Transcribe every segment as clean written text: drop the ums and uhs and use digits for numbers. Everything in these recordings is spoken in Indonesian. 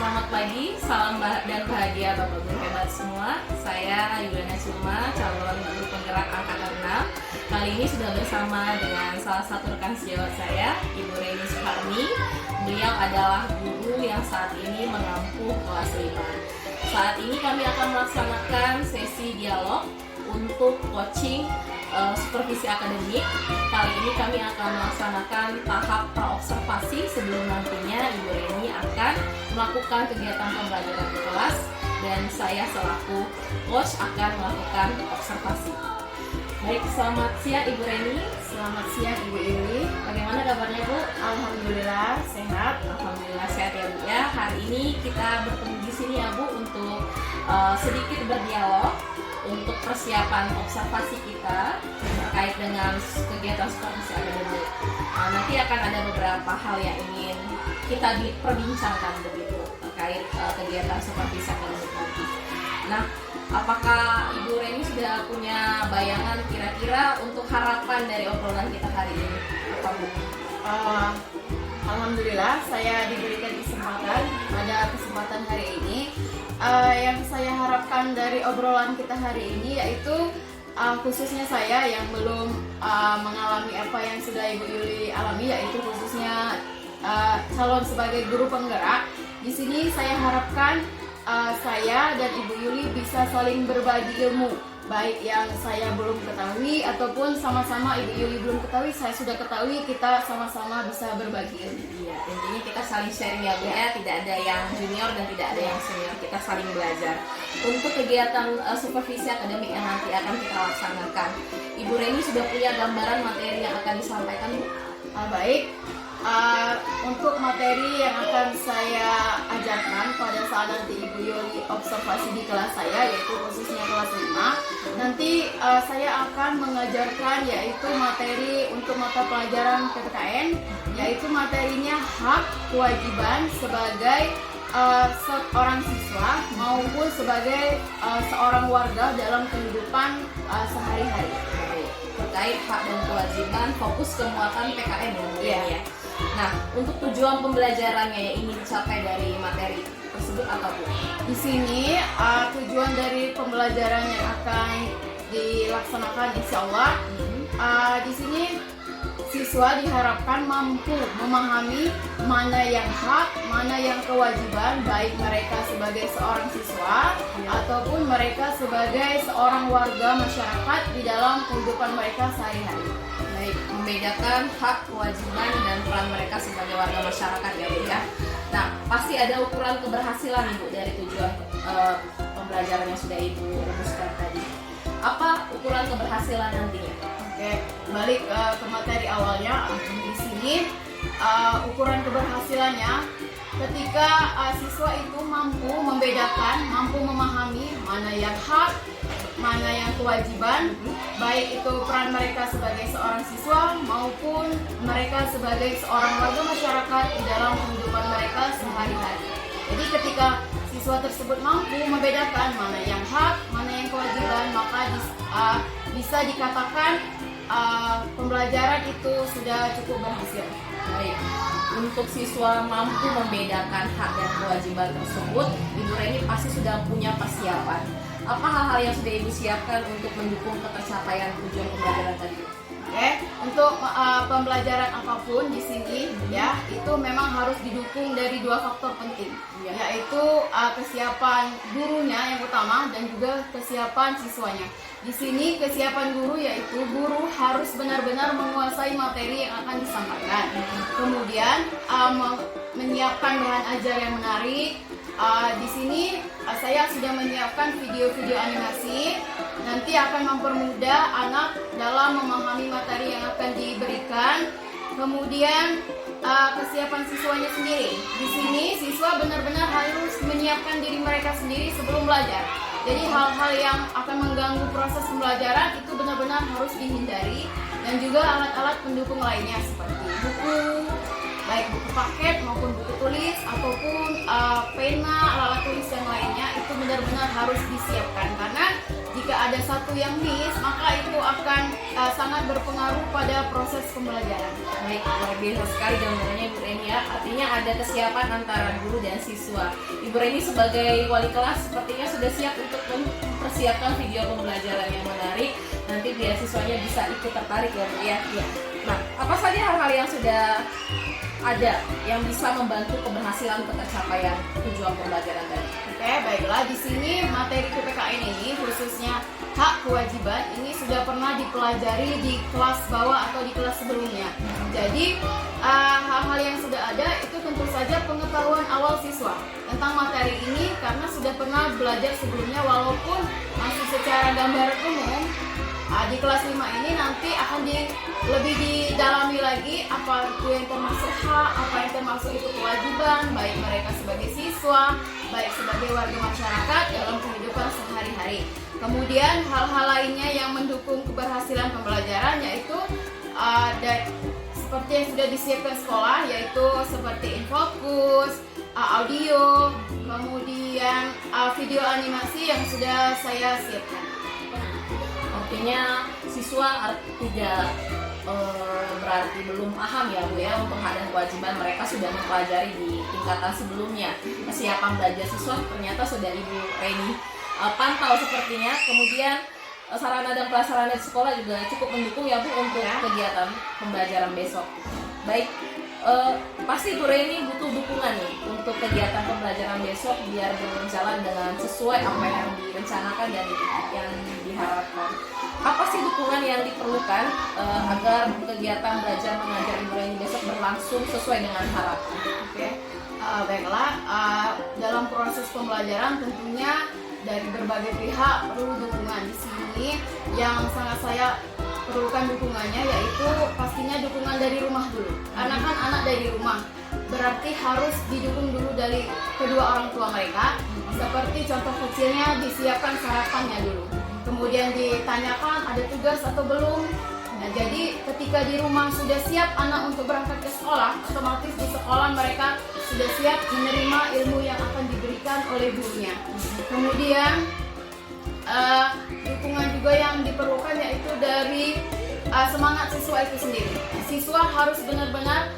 Selamat pagi, salam dan bahagia Bapak Guru hebat semua. Saya Yuliana Suma, calon guru penggerak angkatan 6. Kali ini sudah bersama dengan salah satu rekan sejawat saya, Ibu Reni Suharni. Beliau adalah guru yang saat ini mengampu kelas 5. Saat ini kami akan melaksanakan sesi dialog untuk coaching supervisi akademik. Kali ini kami akan melaksanakan tahap praobservasi sebelum nantinya Ibu Reni akan melakukan kegiatan pembelajaran di kelas dan saya selaku coach akan melakukan observasi. Baik, selamat siang Ibu Reni. Selamat siang Ibu Yuli. Bagaimana kabarnya Bu? Alhamdulillah sehat. Alhamdulillah sehat ya Bu ya. Hari ini kita bertemu di sini ya Bu untuk sedikit berdialog untuk persiapan observasi kita terkait dengan kegiatan supervisi akademik. Nanti akan ada beberapa hal yang ingin kita perbincangkan begitu terkait kegiatan supervisi akademik nanti. Nah, apakah Ibu Reni sudah punya bayangan kira-kira untuk harapan dari obrolan kita hari ini? Apa Bu? Alhamdulillah saya diberikan kesempatan pada kesempatan hari ini. Yang saya harapkan dari obrolan kita hari ini yaitu khususnya saya yang belum mengalami apa yang sudah Ibu Yuli alami, yaitu khususnya calon sebagai guru penggerak. Di sini saya harapkan saya dan Ibu Yuli bisa saling berbagi ilmu, baik yang saya belum ketahui ataupun sama-sama Ibu Yuli belum ketahui, saya sudah ketahui, kita sama-sama bisa berbagi ilmu. Iya, intinya kita saling sharing ya Bu ya, tidak ada yang junior dan tidak ada yang senior, kita saling belajar. Untuk kegiatan supervisi akademik yang nanti akan kita laksanakan, Ibu Reni sudah punya gambaran materi yang akan disampaikan Bu? Baik, untuk materi yang akan saya ajarkan pada saat nanti Ibu Yuli observasi di kelas saya, yaitu khususnya kelas 5, nanti saya akan mengajarkan yaitu materi untuk mata pelajaran PPKN, yaitu materinya hak kewajiban sebagai seorang siswa maupun sebagai seorang warga dalam kehidupan sehari-hari. Terkait hak dan kewajiban, fokus ke muatan PKN ya Bu ya. Nah, untuk tujuan pembelajarannya yang ingin dicapai dari materi tersebut apa Bu? Di sini tujuan dari pembelajaran yang akan dilaksanakan insya Allah, di sini siswa diharapkan mampu memahami mana yang hak, mana yang kewajiban, baik mereka sebagai seorang siswa ataupun mereka sebagai seorang warga masyarakat di dalam kehidupan mereka sehari-hari. Baik, membedakan hak, kewajiban, dan peran mereka sebagai warga masyarakat ya Bu ya. Nah, pasti ada ukuran keberhasilan Ibu dari tujuan pembelajaran yang sudah Ibu rumuskan tadi. Apa ukuran keberhasilan nantinya? Oke, balik ke materi awalnya. Di sini ukuran keberhasilannya ketika siswa itu mampu membedakan, mampu memahami mana yang hak, mana yang kewajiban, baik itu peran mereka sebagai seorang siswa maupun mereka sebagai seorang warga masyarakat di dalam kehidupan mereka sehari-hari. Jadi ketika siswa tersebut mampu membedakan mana yang hak, mana yang kewajiban, maka bisa dikatakan pembelajaran itu sudah cukup berhasil. Baik, untuk siswa mampu membedakan hak dan kewajiban tersebut, Ibu Reni pasti sudah punya persiapan. Apa hal-hal yang sudah Ibu siapkan untuk mendukung ketercapaian tujuan pembelajaran tadi? Oke, untuk pembelajaran apapun di sini ya, itu memang harus didukung dari dua faktor penting, yaitu kesiapan gurunya yang utama dan juga kesiapan siswanya. Di sini kesiapan guru yaitu guru harus benar-benar menguasai materi yang akan disampaikan. Kemudian menyiapkan bahan ajar yang menarik. Di sini saya sudah menyiapkan video-video animasi, nanti akan mempermudah anak dalam memahami materi yang akan diberikan. Kemudian kesiapan siswanya sendiri. Di sini siswa benar-benar harus menyiapkan diri mereka sendiri sebelum belajar. Jadi hal-hal yang akan mengganggu proses pembelajaran itu benar-benar harus dihindari, dan juga alat-alat pendukung lainnya seperti buku, baik buku paket maupun buku tulis ataupun pena, alat tulis yang lainnya itu benar-benar harus disiapkan, karena jika ada satu yang miss maka itu akan sangat berpengaruh pada proses pembelajaran. Baik, luar biasa sekali gambarannya Ibu Reni ya. Artinya ada kesiapan antara guru dan siswa. Ibu Reni sebagai wali kelas sepertinya sudah siap untuk mempersiapkan video pembelajaran yang menarik. Nanti biar siswanya bisa ikut tertarik ya Bu ya. Nah, apa saja hal-hal yang sudah ada yang bisa membantu keberhasilan untuk tercapaian tujuan pembelajaran tadi? Oke, baiklah, di sini materi PPKN ini khususnya hak kewajiban ini sudah pernah dipelajari di kelas bawah atau di kelas sebelumnya. Jadi hal-hal yang sudah ada itu tentu saja pengetahuan awal siswa tentang materi ini karena sudah pernah belajar sebelumnya, walaupun masih secara gambaran umum. Di kelas 5 ini nanti akan lebih didalami lagi apa itu yang termasuk hak, apa yang termasuk itu kewajiban, baik mereka sebagai siswa, baik sebagai warga masyarakat dalam kehidupan sehari-hari. Kemudian hal-hal lainnya yang mendukung keberhasilan pembelajaran yaitu seperti yang sudah disiapkan sekolah, yaitu seperti infokus, audio, kemudian video animasi yang sudah saya siapkan. Artinya siswa tidak berarti belum paham ya Bu ya untuk hak dan kewajiban, mereka sudah mempelajari di tingkatan sebelumnya. Kesiapan belajar siswa ternyata sudah Ibu Reni pantau sepertinya. Kemudian sarana dan prasarana di sekolah juga cukup mendukung ya Bu untuk kegiatan pembelajaran besok. Baik, pasti Bu Reni butuh dukungan nih untuk kegiatan pembelajaran besok biar berjalan dengan sesuai apa yang direncanakan dan yang diharapkan. Apa sih dukungan yang diperlukan agar kegiatan belajar mengajar Ibu Reni besok berlangsung sesuai dengan harapan? Oke, baiklah, dalam proses pembelajaran tentunya dari berbagai pihak perlu dukungan. Di sini yang sangat saya perlukan dukungannya yaitu pastinya dukungan dari rumah dulu, karena kan anak dari rumah berarti harus didukung dulu dari kedua orang tua mereka. Seperti contoh kecilnya disiapkan sarapannya dulu, kemudian ditanyakan ada tugas atau belum. Nah, jadi ketika di rumah sudah siap anak untuk berangkat ke sekolah, otomatis di sekolah mereka sudah siap menerima ilmu yang akan diberikan oleh gurunya. Kemudian dukungan juga yang diperlukan yaitu dari semangat siswa itu sendiri. Siswa harus benar-benar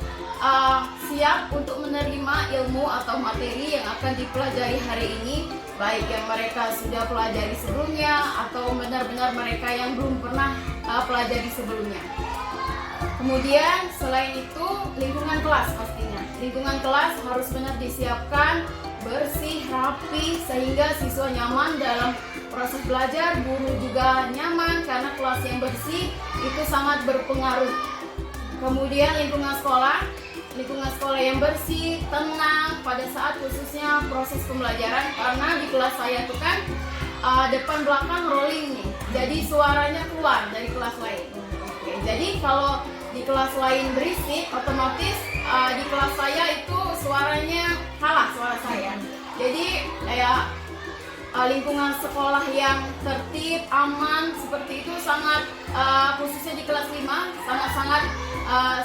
siap untuk menerima ilmu atau materi yang akan dipelajari hari ini, baik yang mereka sudah pelajari sebelumnya atau benar-benar mereka yang belum pernah pelajari sebelumnya. Kemudian selain itu lingkungan kelas, pastinya lingkungan kelas harus benar disiapkan bersih, rapi, sehingga siswa nyaman dalam proses belajar, guru juga nyaman karena kelas yang bersih itu sangat berpengaruh. Kemudian lingkungan sekolah yang bersih, tenang pada saat khususnya proses pembelajaran, karena di kelas saya itu kan depan belakang rolling nih, jadi suaranya keluar dari kelas lain. Oke, jadi kalau di kelas lain berisik, otomatis di kelas saya itu suaranya kalah suara saya. Jadi lingkungan sekolah yang tertib, aman seperti itu sangat khususnya di kelas 5 sangat-sangat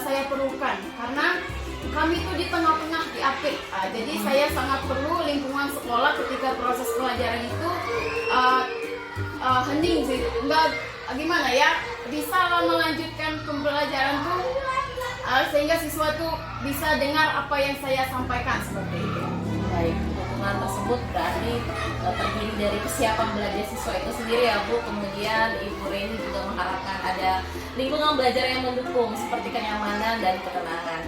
saya perlukan, karena kami itu di tengah-tengah di akhir. Jadi saya sangat perlu lingkungan sekolah ketika proses pelajaran itu hening sih, enggak gimana ya, bisa melanjutkan pembelajaran tuh sehingga siswa tuh bisa dengar apa yang saya sampaikan seperti itu. Baik, dukungan tersebut berarti terdiri dari kesiapan belajar siswa itu sendiri ya Bu. Kemudian Ibu Reni juga mengharapkan ada lingkungan belajar yang mendukung seperti kenyamanan dan ketenangan.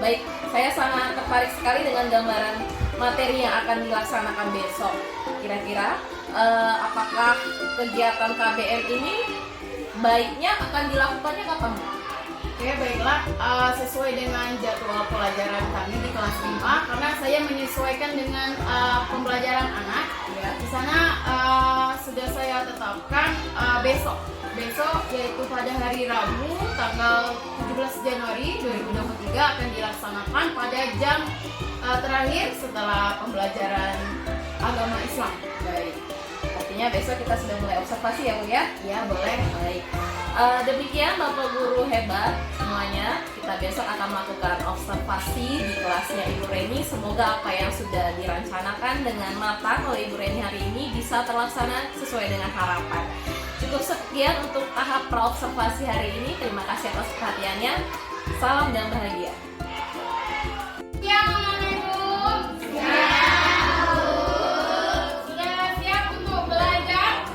Baik, saya sangat tertarik sekali dengan gambaran materi yang akan dilaksanakan besok. Kira-kira apakah kegiatan KBM ini baiknya akan dilakukannya kapan Bu? Oke, baiklah, sesuai dengan jadwal pelajaran kami di kelas 5, karena saya menyesuaikan dengan pembelajaran anak. Ya, di sana sudah saya tetapkan besok yaitu pada hari Rabu tanggal 17 Januari 2023 akan dilaksanakan pada jam terakhir setelah pembelajaran agama Islam. Baik, artinya besok kita sudah mulai observasi ya Bu ya? Ya, boleh. Baik. Demikian Bapak Guru hebat semuanya. Kita besok akan melakukan observasi di kelasnya Ibu Reni. Semoga apa yang sudah dirancanakan dengan matang oleh Ibu Reni hari ini bisa terlaksana sesuai dengan harapan. Cukup sekian untuk tahap praobservasi hari ini. Terima kasih atas perhatiannya. Salam dan bahagia. Siap anak-anak Ibu? Sudah siap untuk belajar?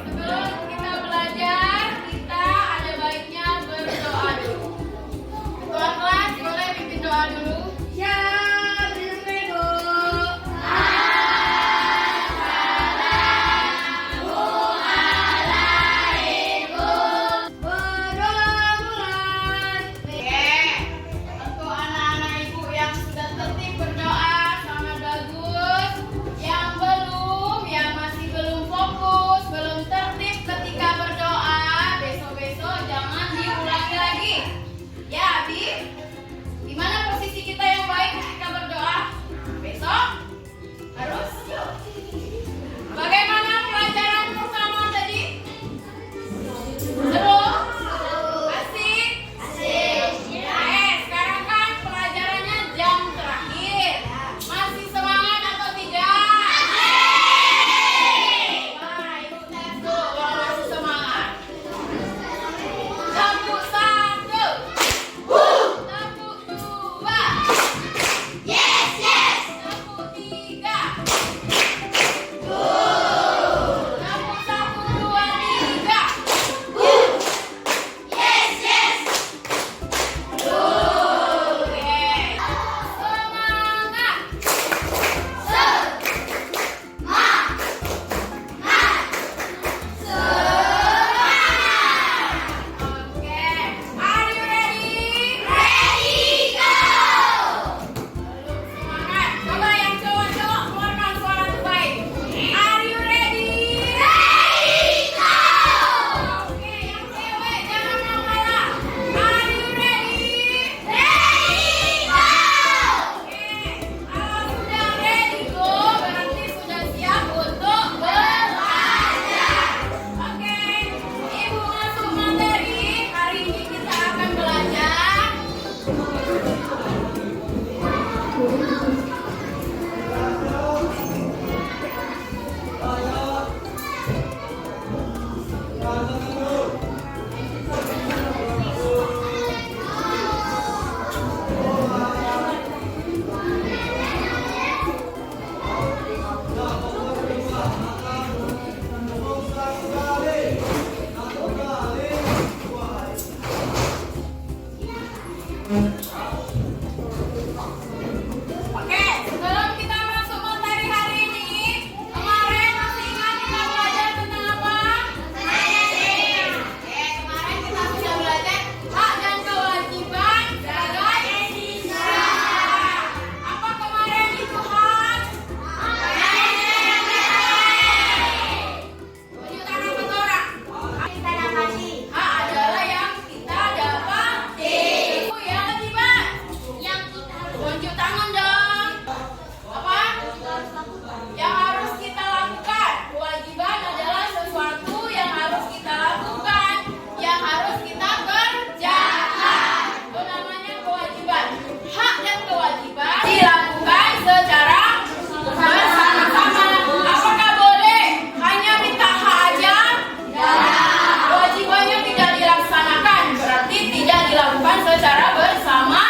Sebelum kita belajar, kita ada baiknya berdoa dulu. Ketua kelas boleh pimpin doa dulu? Untuk anak-anak Ibu yang sudah tertib berdoa sangat bagus. Yang belum, yang masih belum fokus, belum tertib ketika berdoa, besok-besok jangan diulangi lagi. Ya, Abi? Gimana posisi kita yang baik ketika berdoa? Besok harus. Bagaimana pelajaran pertama tadi? Seru? Asik? Sekarang kan pelajarannya jam terakhir. Masih semangat atau tidak? Wah, Ibu tes dulu kalau masih semangat. Tepuk 1, tepuk 2, tepuk 3, tepuk 1, 2, 3. Oke. Semangat. Oke. Are you ready? Ready, go! Semangat. Coba yang cowok-cowok keluarkan suara terbaik. Are you ready? Ready, go! Oke, yang cewek jangan mau kalah. Are you ready? Ready, go! Oke, kalau sudah ready go, berarti sudah siap untuk belajar. Oke, Ibu masuk materi. Hari ini kita akan belajar Oke, sebelum kita masuk materi hari ini, kemarin masih ingat kita belajar tentang apa? Oke, kemarin kita sudah belajar hak dan kewajiban sebagai siswa. Apa kemarin itu hak? Tunjuk tangan satu orang. Hak adalah yang kita dapati. Itu ya kewajiban. Tunjuk tangan dong. Apa? Yang harus kita lakukan. Kewajiban adalah sesuatu yang harus kita lakukan, yang harus kita kerjakan. Itu namanya kewajiban. Hak dan kewajiban dilakukan secara bersama-sama. Apakah boleh hanya minta hak aja? Kewajibannya tidak dilaksanakan, berarti tidak dilakukan secara bersama-sama.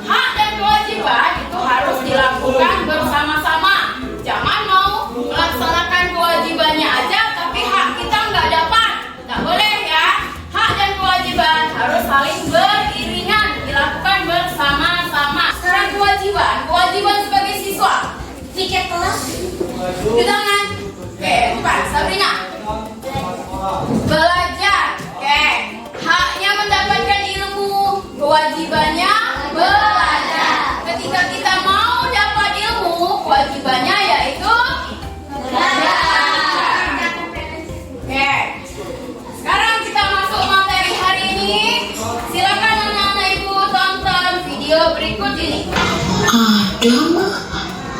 Hak dan kewajiban itu harus dilakukan bersama-sama. Jangan mau melaksanakan kewajibannya aja, tapi hak kita nggak dapat. Nggak boleh ya. Hak dan kewajiban harus saling beriringan, dilakukan bersama-sama. Sekarang kewajiban sebagai siswa. Tiket kelas. Tunjuk tangan. Oke, bukan. Sabrina. Belajar. Oke. Haknya mendapatkan ilmu, kewajibannya belajar. Ketika kita mau dapat ilmu, kewajibannya yaitu belajar. Oke. Sekarang kita masuk materi hari ini. Silakan anak-anak Ibu tonton video berikut ini. Ada mah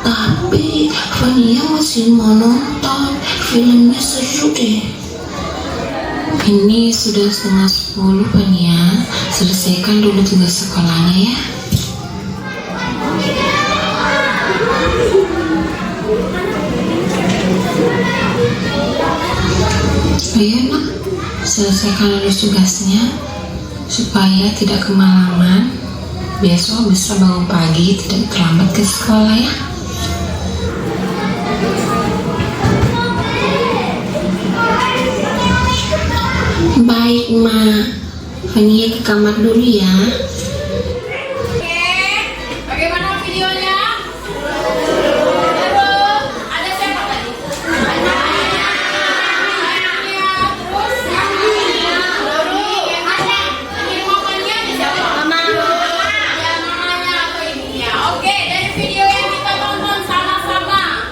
Tapi Fania masih mau nonton. Filmnya seru deh. Ini sudah setengah 10, Fania. Selesaikan dulu tugas sekolahnya ya. Ayo nak, selesaikan dulu tugasnya supaya tidak kemalaman. Besok bisa bangun pagi, tidak terlambat ke sekolah ya. Baik, Ma. Fania ke kamar dulu ya. Oke, bagaimana videonya? Terus, ada siapa tadi? Anaknya, terus ada. Ini mamanya ada siapa? Mama. Ya, mamanya atau ibunya. Oke, dari video yang kita tonton sama-sama,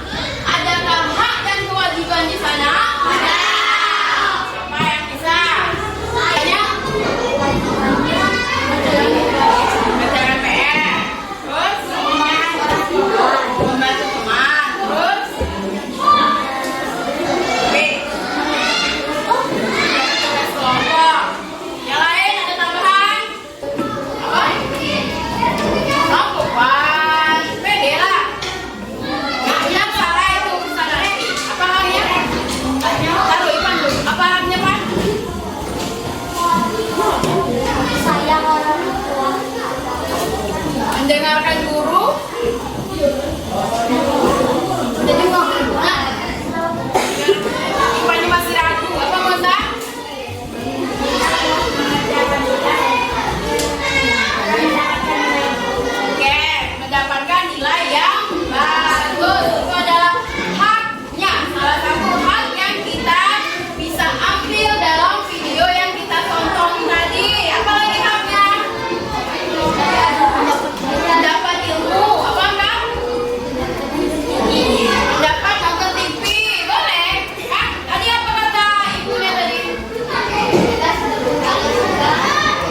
adakah hak dan kewajiban di sana? Ada. Siapa yang bisa? Tanya. Bacakan PR. Terus membantu teman. Terus tugas kelompok. Yang lain ada tambahan? Apa? Lakukan. Pede lah. Yang salah itu urusan Redi. Apa haknya? Taruh Ipan dulu. Apa haknya, Pak? Mendengarkan guru. Udah juga. Ipannya masih ragu. Apa Moza? Oke, mendapatkan nilai yang bagus. Itu adalah haknya. Salah satu hak yang kita bisa ambil dalam video yang kita tonton tadi. Apa lagi haknya? Dapat ilmu. Apa enggak? Dapat nonton TV. Boleh? Hah? Tadi apa kata ibunya tadi?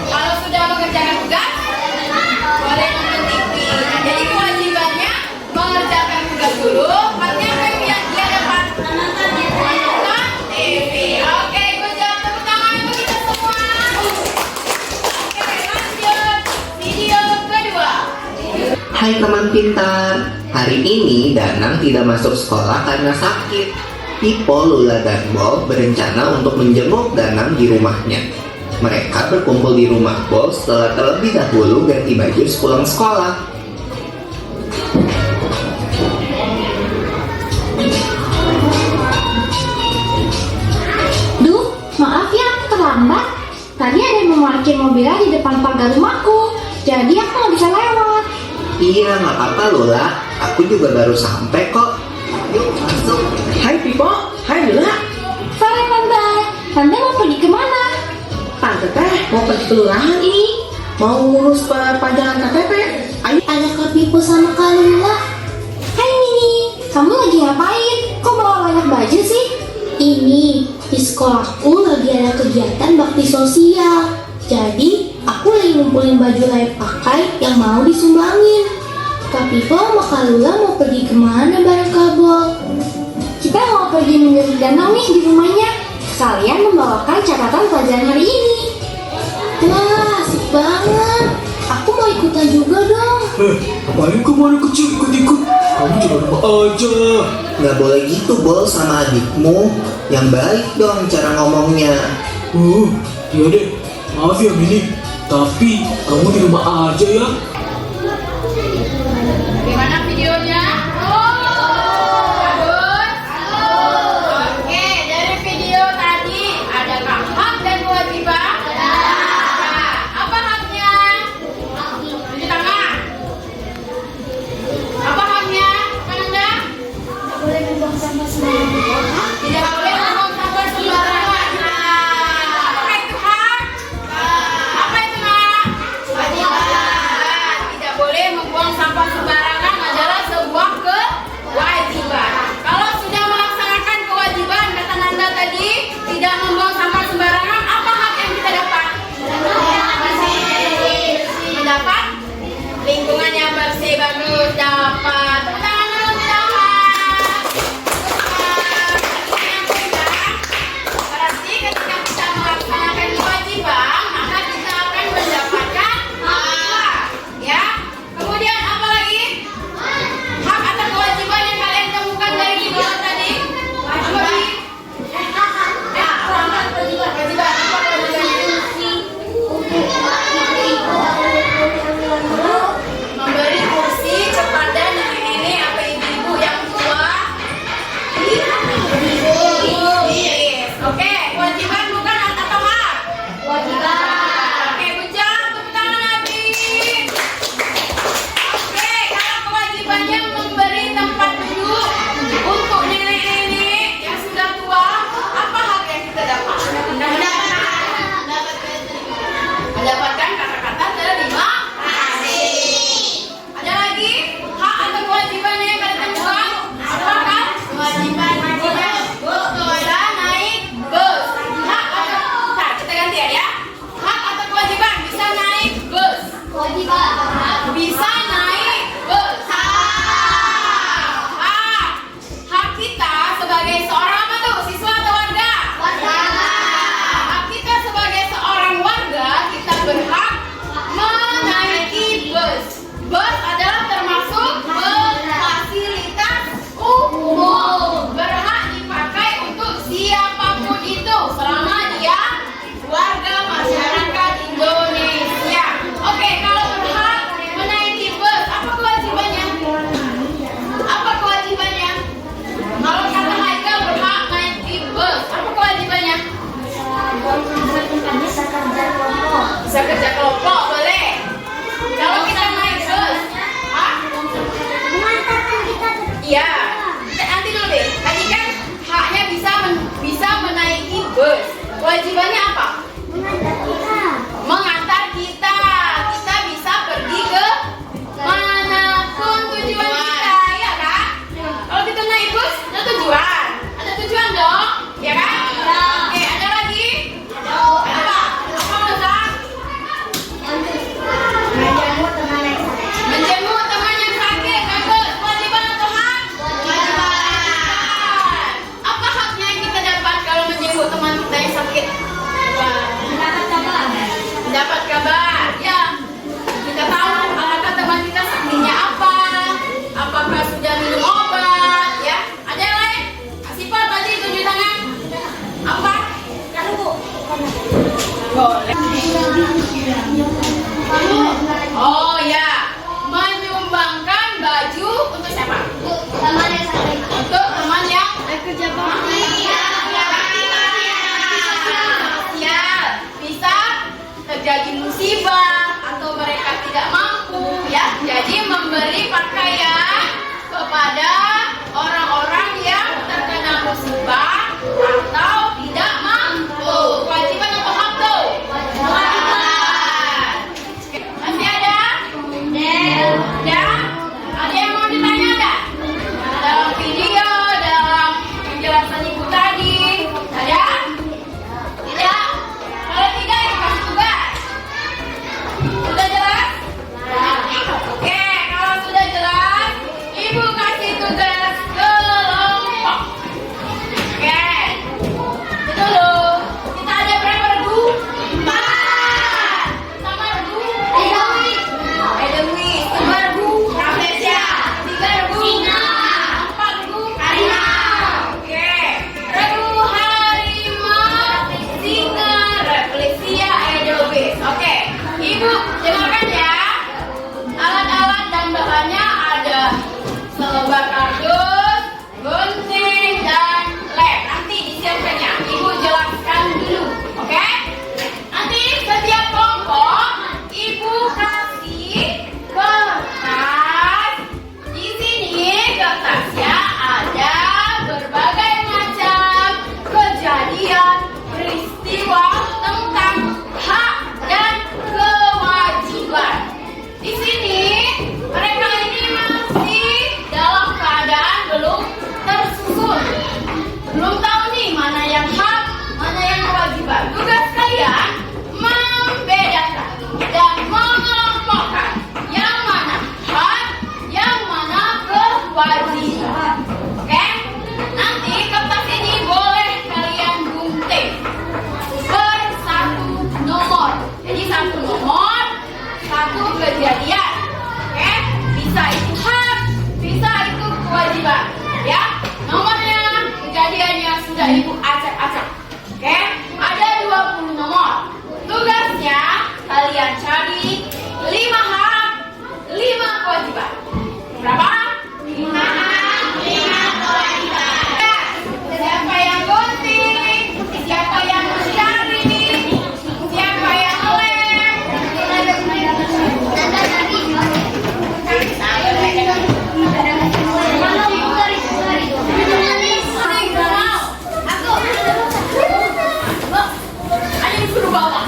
Kalau sudah mengerjakan tugas, boleh nonton TV. Nah, jadi kewajibannya mengerjakan tugas dulu. Haknya apa yang dia dapat? Nonton TV. Oke, good job. Tepuk tangan untuk kita semua. Oke, lanjut. Video kedua. Hai teman pintar, hari ini Danang tidak masuk sekolah karena sakit. Pipo, Lula, dan Bol berencana untuk menjenguk Danang di rumahnya. Mereka berkumpul di rumah Bol setelah terlebih dahulu ganti baju sepulang sekolah. Duh, maaf ya aku terlambat. Tadi ada yang memarkir mobilnya di depan pagar rumahku, jadi aku nggak bisa lewat. Iya, nggak apa-apa Lula, aku juga baru sampai kok. Yuk masuk. Hai Pipo, hai Lula. Sore Tante, Tante mau pergi kemana? Tante teh mau pergi kelurahan ini, mau ngurus perpanjangan KTP. Ayo. Ada Kak Pipo sama Kak Lula. Hai Mini, kamu lagi ngapain? Kok bawa banyak baju sih? Ini, di sekolahku lagi ada kegiatan bakti sosial. Jadi, aku lagi ngumpulin baju layak pakai yang mau disumbangin. Kak Pipo sama Kak Lula mau pergi kemana bareng Kak Bol? Kita mau pergi menyusuri danau nih di rumahnya. Sekalian membawakan catatan pelajaran hari ini. Wah, asik banget. Aku mau ikutan juga dong. Ngapain kamu anak kecil ikut-ikut? Kamu juga lupa aja. Nggak boleh gitu Bol sama adikmu. Yang baik dong cara ngomongnya. Iya deh. Maaf ya Mini. Tapi kamu di rumah aja ya. Bagaimana videonya? Bagus. Oke, dari video tadi adakah hak dan kewajiban? Ada. Apa haknya? Cuci tangan. Apa haknya? Kananda? Tidak boleh membuang sampah sembarangan. Tidak boleh membuang sampah sembarangan. Apa itu hak? Apa itu hak? Kewajiban. Tidak boleh membuang sampah sembarangan adalah sebuah kewajiban. Kalau sudah melaksanakan kewajiban kata Nanda tadi, tidak membuang sampah sembarangan, apa hak yang kita dapat? Mendapat lingkungan yang bersih, bagus, dapat. Tepuk tangan dulu untuk Bisa naik bus. Hak kita sebagai seorang apa tuh? Siswa atau warga? Hak kita sebagai seorang warga, kita berhak menaiki bus. Bus adalah termasuk fasilitas umum. Berhak dipakai untuk siapapun itu selama dia warga masyarakat Indonesia. Oke, kalau berhak menaiki bus, apa kewajibannya? Apa kewajibannya? Kalau kata Haikal berhak naiki bus, apa kewajibannya? Bisa kerja kelompok, boleh. Kalau kita naik bus, iya. Nanti dulu deh. Tadi kan haknya bisa menaiki bus. Kewajibannya apa? Mengantar kita. Kita bisa pergi ke manapun tujuan kita, ya kan? Kalau kita naik bus, ada tujuan. Ada tujuan dong, ya kan? Oke, ada lagi? Ada apa? Apa Ustaz? Menjenguk teman yang sakit, bagus. Kewajiban atau hak? Kewajiban. Apa haknya yang kita dapat kalau menjenguk teman kita yang sakit? Dapat kabar. Ya. Kita tahu apakah teman kita sakitnya apa? Apakah sudah minum obat? Ya. Ada yang lain? Siapa tadi tunjuk tangan? Apa? Boleh. Oh ya, menyumbangkan baju untuk siapa? Untuk teman yang kerja bakti. Sosial. Bisa terjadi musibah atau mereka tidak mampu, ya. Jadi memberi pakaian kepada orang-orang yang terkena musibah atau tidak mampu. Kewajiban atau hak tuh? Kewajiban. Masih ada? Ada? Ada yang mau ditanya ada? Dalam video, dalam penjelasan ibu tadi, ada? Tidak? Kalau tidak, ibu kasih tugas. Sudah jelas? Oke, kalau sudah jelas, ibu kasih tugas kelompok. Oke. Itu dulu. Kita ada berapa regu? 4. Sama regu? Edewi. 2 regu? Rafflesia. 3 regu? Sina. 4 regu? Harimau. Oke. Regu harimau, singa, Rafflesia, Edelweiss. Oke. Ibu, dengarkan ya. Alat-alat dan bahannya ada selebar kardus, gunting, dan lem. Nanti disiapkannya. Ibu jelaskan dulu, oke? Nanti setiap kelompok ibu kasih kertas. Di sini kertasnya ada berbagai macam kejadian, peristiwa tentang hak dan kewajiban. Di sini mereka ini masih dalam keadaan belum tersusun, belum tahu nih mana yang hak, mana yang kewajiban. Tugas kalian membedakan dan mengelompokkan yang mana hak, yang mana kewajiban. Oke? Nanti kertas ini boleh kalian gunting per 1 nomor. Jadi 1 nomor, 1 kejadian. Oke? Bisa itu hak, bisa itu kewajiban. Ya? Nomornya, kejadiannya sudah ibu acak-acak. Oke? Ada 20 nomor. Tugasnya kalian cari 5 hak, 5 kewajiban. Berapa? 5 hak, 5 kewajiban. Siapa yang gunting? Siapa yang mencari? Siapa yang lem? Ada yang suruh bawa.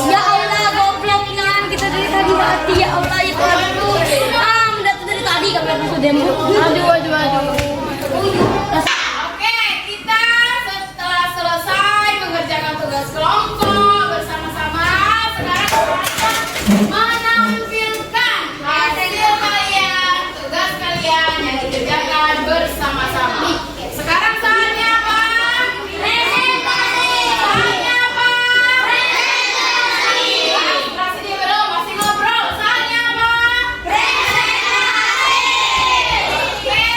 Ya Allah, gobloknya kita dari tadi mati. Ya Allah, itu aduh. Mendadak dari tadi kami harus demo. Aduh. Oke, kita setelah selesai mengerjakan tugas kelompok bersama-sama, sekarang kita menampilkan hasil kalian, tugas kalian yang dikerjakan bersama-sama. Sekarang saatnya apa? Presentasi. Saatnya apa? Presentasi. Presentasi dia belum, masih ngobrol. Saatnya apa? Presentasi. Oke.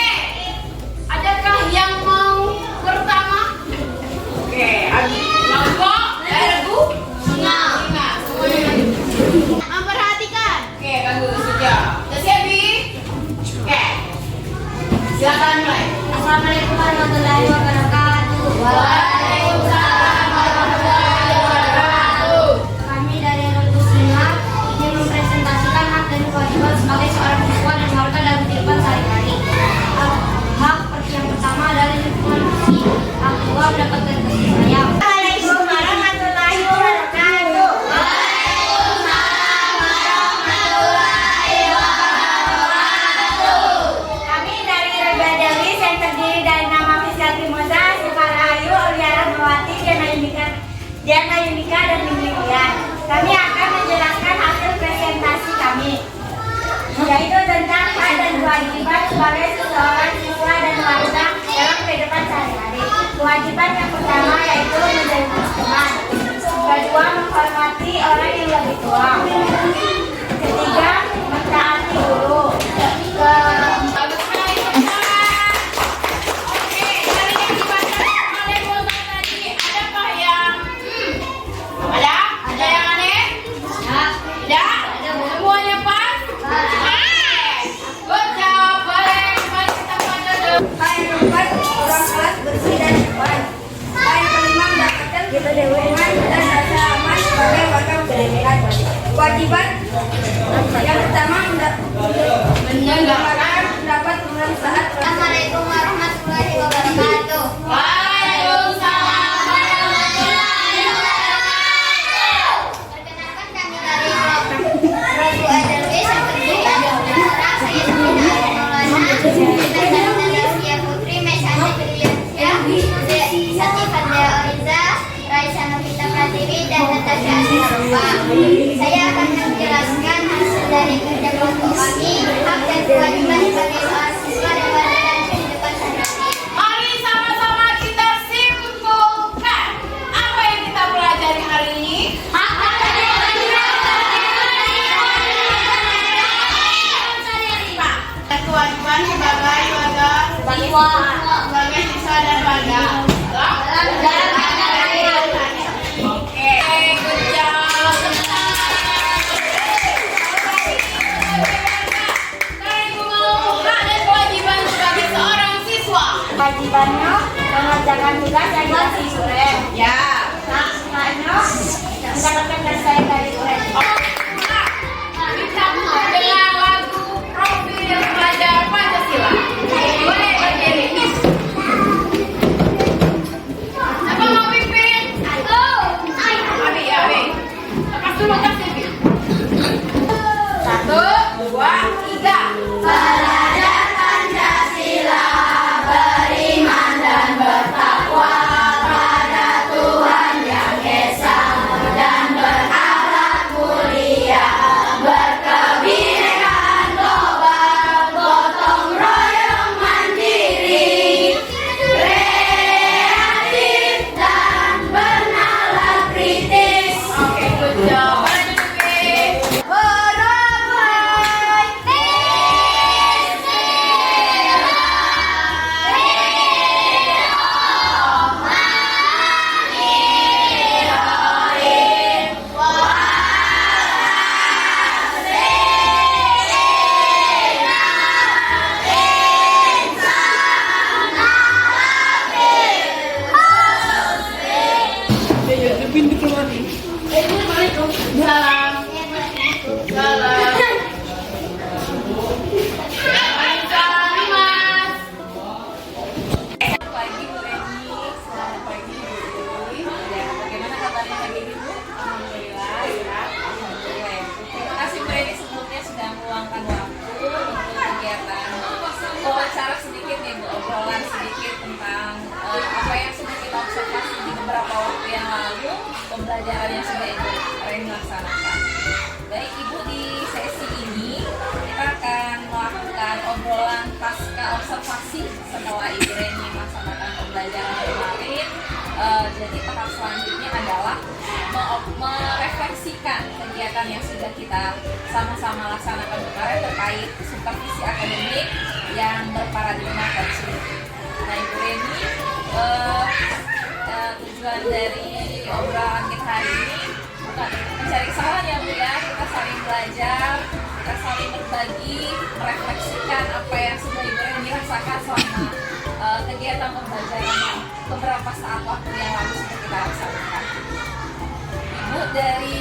Adakah yang mau pertama? Oke, Lagu, Ergu, Singa. Semuanya. Memperhatikan. Oke, bagus, sudah. Sudah siap, Bi? Oke. Silakan mulai. Assalamualaikum warahmatullahi wabarakatuh. Waalaikumsalam warahmatullahi wabarakatuh. Kami dari Regu Singa ingin mempresentasikan hak dan kewajiban sebagai seorang siswa dan warga dalam kehidupan sehari-hari. Hak yang pertama adalah lingkungan bersih. Hak kedua mendapatkan kasih sayang. Assalamualaikum warahmatullahi wabarakatuh. Kami dari Rega Dewi yang terdiri dari nama Fisyati Moza, Sukarayu, Aulia Rahmawati, Diana Yunika, dan Minggian. Kami akan menjelaskan hasil presentasi kami, yaitu tentang hak dan kewajiban sebagai seseorang siswa dan warga dalam kehidupan sehari-hari. Kewajiban yang pertama yaitu menjadi teman. Kedua, menghormati orang yang lebih tua. Ketiga, mentaati guru. Bagus sekali semua. Oke, dari yang dibaca oleh Bosan tadi, adakah yang ada? Ada yang aneh? Tidak? Semuanya pas? Good job. Boleh kembali kita pada dulu. Yang keempat, ruang kelas bersih dan nyaman. Yang kelima, mendapatkan keterlibatan dan rasa aman sebagai warga bernegara. Kewajiban yang pertama mendengarkan pendapat bermanfaat. Assalamualaikum warahmatullahi wabarakatuh. Waalaikumsalam warahmatullahi wabarakatuh. Perkenalkan kami dari Regu Edelweiss yang terdiri dari 12 orang. Saya Sabina Ayah Maulana, kita dari Sia Putri, Mesana Juliansyah, Sati Fadlia Oriza, Raisa Novita Pratiwi, dan Natasha Asmarupa. Saya akan menjelaskan hasil dari kerja kelompok kami, hak dan kewajiban sebagai seorang siswa dan warga dalam kehidupan sehari-hari. Mari sama-sama kita simpulkan apa yang kita pelajari hari ini. Kewajiban sebagai warga, sebagai siswa dan warga. Oke, good job. pembelajaran yang sudah Ibu Reni laksanakan. Baik Ibu, di sesi ini kita akan melakukan obrolan pasca observasi setelah Ibu Reni melaksanakan pembelajaran kemarin. Jadi tahap selanjutnya adalah merefleksikan kegiatan yang sudah kita sama-sama laksanakan kemarin terkait supervisi akademik yang berparadigma coaching. Nah Ibu Reni, tujuan dari obrolan kita hari ini bukan mencari kesalahan ya Bu ya, kita saling belajar, kita saling berbagi, merefleksikan apa yang sudah Ibu Reni rasakan selama kegiatan pembelajaran yang beberapa saat waktu yang lalu sudah kita laksanakan. Ibu, dari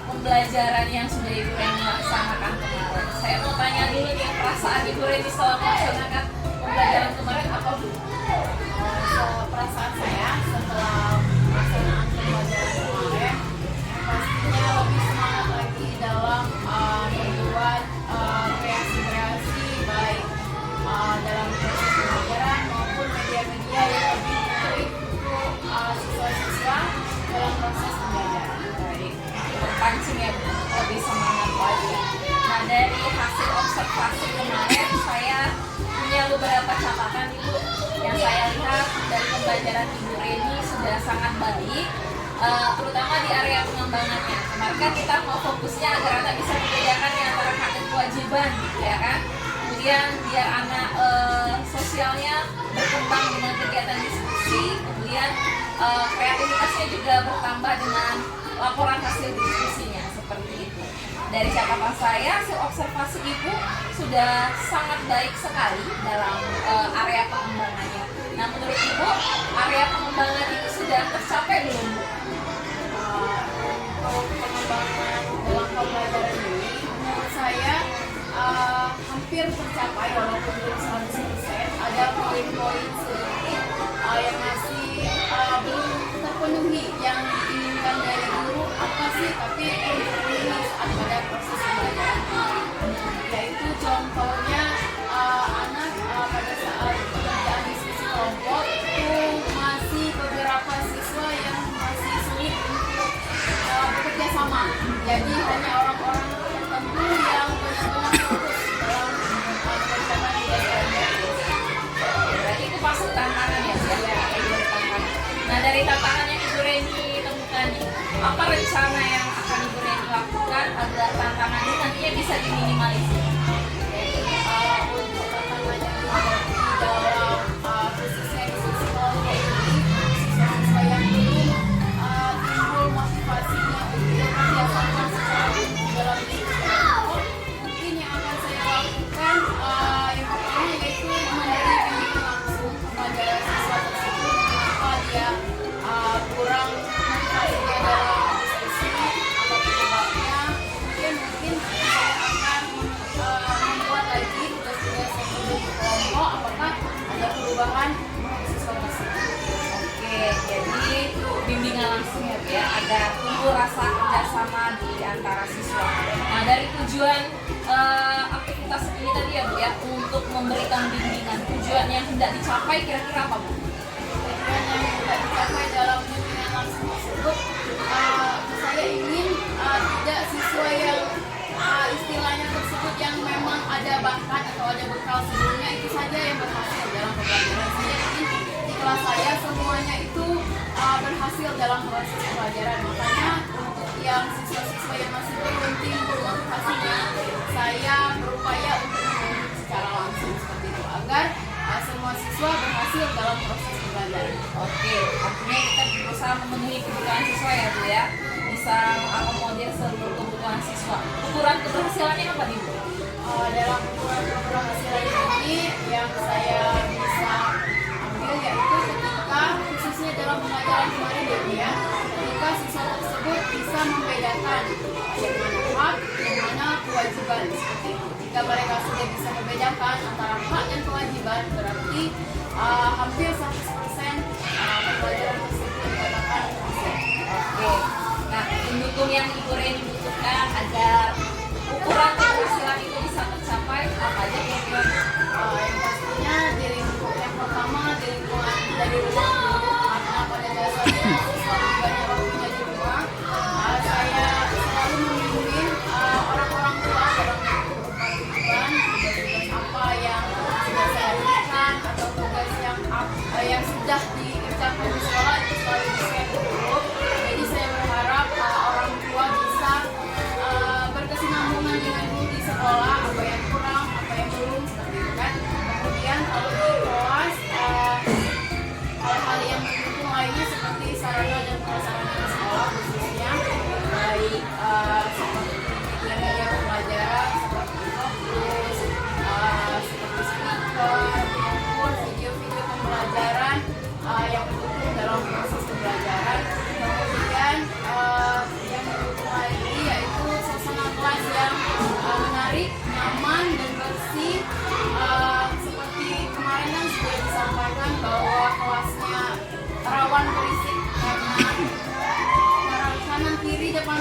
pembelajaran yang sudah Ibu Reni laksanakan kemarin, saya mau tanya dulu nih, perasaan Ibu Reni setelah melaksanakan pembelajaran kemarin apa Bu? Perasaan saya setelah pelaksanaan pembelajaran kemarin pastinya lebih semangat lagi dalam membuat kreasi-kreasi baik dalam proses pembelajaran maupun media-media yang lebih menarik untuk siswa-siswa dalam proses pembelajaran. Baik, terpancing ya Bu, lebih semangat lagi. Nah dari hasil observasi kemarin saya punya beberapa catatan Ibu yang saya lihat dari pembelajaran Ibu Reni sudah sangat baik, terutama di area pengembangannya. Kemarin kan kita mau fokusnya agar anak bisa membedakan antara hak dan kewajiban, ya kan? Kemudian biar anak sosialnya berkembang dengan kegiatan diskusi, kemudian kreativitasnya juga bertambah dengan laporan hasil diskusinya, seperti itu. Dari catatan saya, hasil observasi Ibu sudah sangat baik sekali dalam area pengembangannya. Nah, menurut Ibu, area pengembangan itu sudah tercapai belum, Bu? Untuk pengembangan dalam pembelajaran ini, menurut saya hampir tercapai walaupun belum 100%. Ada poin-poin sedikit yang masih belum terpenuhi yang diinginkan dari guru apa sih, tapi terpenuhi saat pada proses pembelajaran. Yaitu contohnya anak pada saat pekerjaan diskusi kelompok itu masih beberapa siswa yang masih sulit untuk bekerja sama. Jadi hanya orang-orang tertentu yang benar-benar fokus dalam mengerjakan tugas-tugasnya. Berarti itu pasti tantangan ya, tantangan. Nah dari tantangan yang Ibu Reni temukan nih, apa rencana yang akan Ibu Reni lakukan agar tantangan ini nantinya bisa diminimalisir? Untuk tantangan yang dihadapi dalam khususnya diskusi kelompok ini, siswa-siswa yang belum timbul motivasinya untuk bekerja sama secara dalam diskusi kelompok, mungkin yang akan saya lakukan yang pertama yaitu memberi bimbingan langsung kepada siswa tersebut kenapa dia kurang motivasinya dalam diskusi, apa penyebabnya. Kemudian mungkin saya akan membuat lagi tugas-tugas yang belum di kelompok, apakah ada perubahan siswa tersebut. Oke, jadi bimbingan langsung ya Bu ya, agar timbul rasa kerjasama di antara siswa. Nah dari tujuan aktivitas ini tadi ya Bu ya, untuk memberikan bimbingan, tujuan yang hendak dicapai kira-kira apa Bu? Tujuan yang tidak dicapai dalam bimbingan langsung tersebut, saya ingin tidak siswa yang istilahnya tersebut yang memang ada bakat atau ada bekal sebelumnya itu saja yang berhasil dalam pembelajaran. Saya ingin di kelas saya semuanya itu berhasil dalam proses pembelajaran. Makanya untuk yang siswa-siswa yang masih belum timbul motivasinya, saya berupaya untuk mendidik secara langsung seperti itu agar semua siswa berhasil dalam proses pembelajaran. Oke, artinya kita berusaha memenuhi kebutuhan siswa ya Bu ya, bisa mengakomodir seluruh kebutuhan siswa. Ukuran keberhasilannya apa nih Bu? Dalam ukuran keberhasilan ini yang saya bisa ambil yaitu ketika khususnya dalam pembelajaran kemarin ya, ketika siswa tersebut bisa membedakan yang mana hak, yang mana kewajiban seperti itu. Jika mereka sudah bisa membedakan antara hak dan kewajiban, berarti hampir 100% pembelajaran tersebut dikatakan berhasil. Oke, nah pendukung yang Ibu Reni butuhkan agar ukuran keberhasilan itu bisa tercapai apa aja kira-kira? Yang pastinya di lingkup yang pertama di lingkungan dari rumah dulu, karena pada dasarnya siswa lebih banyak waktunya di rumah,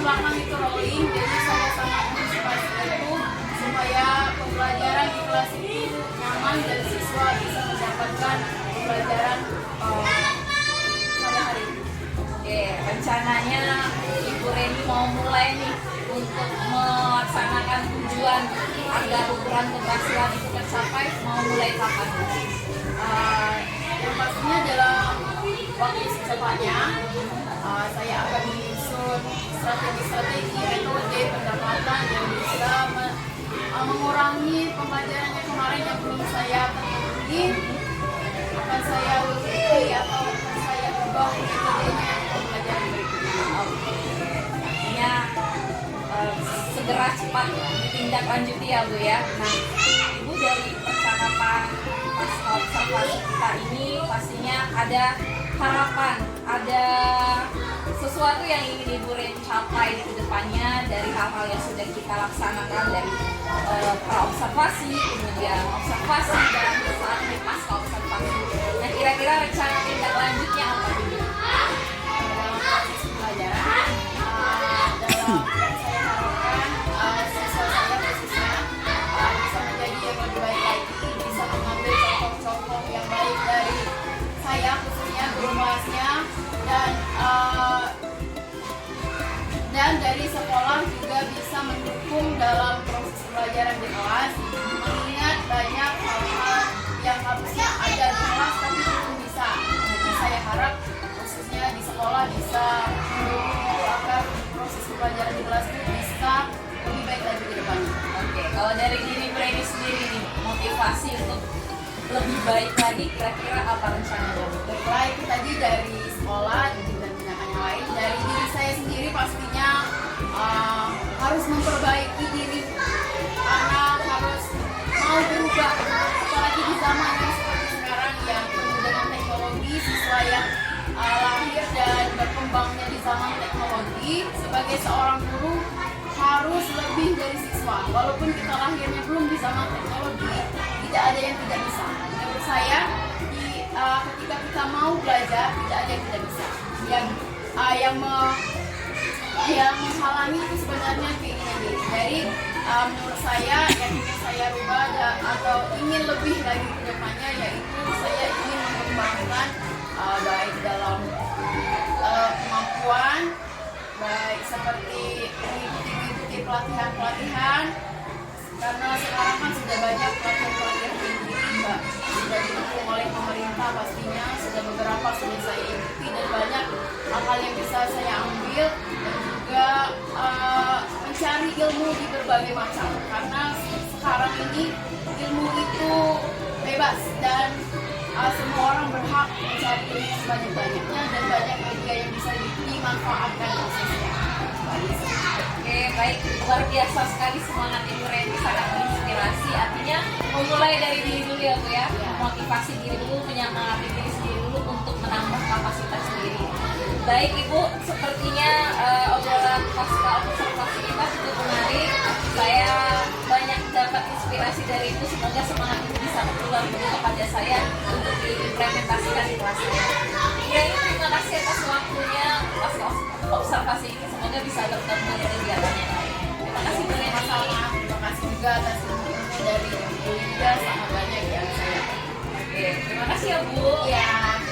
belakang itu rolling, jadi saya sangat antisipasi itu supaya pembelajaran di kelas ini nyaman dan siswa bisa mendapatkan pembelajaran pada hari ini. Oke, rencananya Ibu Reni mau mulai nih untuk melaksanakan tujuan agar ukuran keberhasilan itu tercapai, mau mulai kapan? Yang pastinya dalam waktu secepatnya saya akan menyusun strategi-strategi metode pendekatan yang bisa mengurangi pembelajaran yang kemarin yang belum saya penuhi, akan saya ulangi atau akan saya ubah metodenya pembelajaran berikutnya. Artinya segera cepat ditindaklanjuti ya Bu ya. Nah, Ibu dari percakapan pasca observasi kita ini pastinya ada harapan, ada sesuatu yang ingin Ibu Reni capai di kedepannya dari hal-hal yang sudah kita laksanakan dari pra-observasi, kemudian observasi, dan saat ini pasca observasi. Nah, kira-kira rencana tindak lanjutnya apa dulu? Dalam proses pembelajaran, dalam yang saya harapkan siswa saya khususnya bisa menjadi yang lebih baik lagi, bisa mengambil contoh-contoh yang baik dari saya khususnya guru kelasnya, dan dari sekolah juga bisa mendukung dalam proses pembelajaran di kelas, mengingat banyak hal-hal yang harusnya ada di kelas tapi belum bisa. Jadi saya harap khususnya di sekolah bisa mendukung agar proses pembelajaran di kelas itu bisa lebih baik lagi ke depannya. Oke, kalau dari diri Bu Reni sendiri nih, motivasi untuk lebih baik lagi kira-kira apa rencananya? Baiklah, itu tadi dari sekolah dan tindakan yang lain. Dari diri saya sendiri pastinya harus memperbaiki diri karena harus mau berubah, apalagi di zaman yang seperti sekarang yang penuh dengan teknologi. Siswa yang lahir dan berkembangnya di zaman teknologi, sebagai seorang guru harus lebih dari siswa. Walaupun kita lahirnya belum di zaman teknologi, tidak ada yang tidak bisa. Menurut saya, ketika kita mau belajar, tidak ada yang tidak bisa. Yang menghalangi itu sebenarnya keinginan diri. Jadi menurut saya yang ingin saya rubah atau ingin lebih lagi ke depannya, yaitu saya ingin mengembangkan baik dalam kemampuan, baik seperti mengikuti pelatihan-pelatihan, karena sekarang kan sudah banyak pelatihan-pelatihan tinggi Mbak, sudah didukung oleh pemerintah pastinya, sudah beberapa sudah saya ikuti dan banyak hal-hal yang bisa saya ambil, dan juga mencari ilmu di berbagai macam, karena sekarang ini ilmu itu bebas dan semua orang berhak mencari ilmu sebanyak-banyaknya, dan banyak media yang bisa dimanfaatkan prosesnya. Oke, baik, luar biasa sekali semangat Ibu Reni, sangat menginspirasi. Artinya memulai dari diri dulu ya Bu ya, motivasi diri dulu, menyemangati diri sendiri dulu untuk menambah kapasitas diri. Baik Ibu, sepertinya obrolan pasca observasi kita cukup menarik. Saya banyak dapat inspirasi dari Ibu, semoga semangat itu bisa keluar dulu kepada saya untuk diimplementasikan di kelas saya. Terima kasih atas waktunya pasca observasi ini, semoga bisa bertemu di kegiatan yang lain. Terima kasih Bu Reni. Sama-sama, terima kasih juga atas ilmu dari Bu Linda, sangat banyak yang saya. Oke, terima kasih ya Bu. Ya.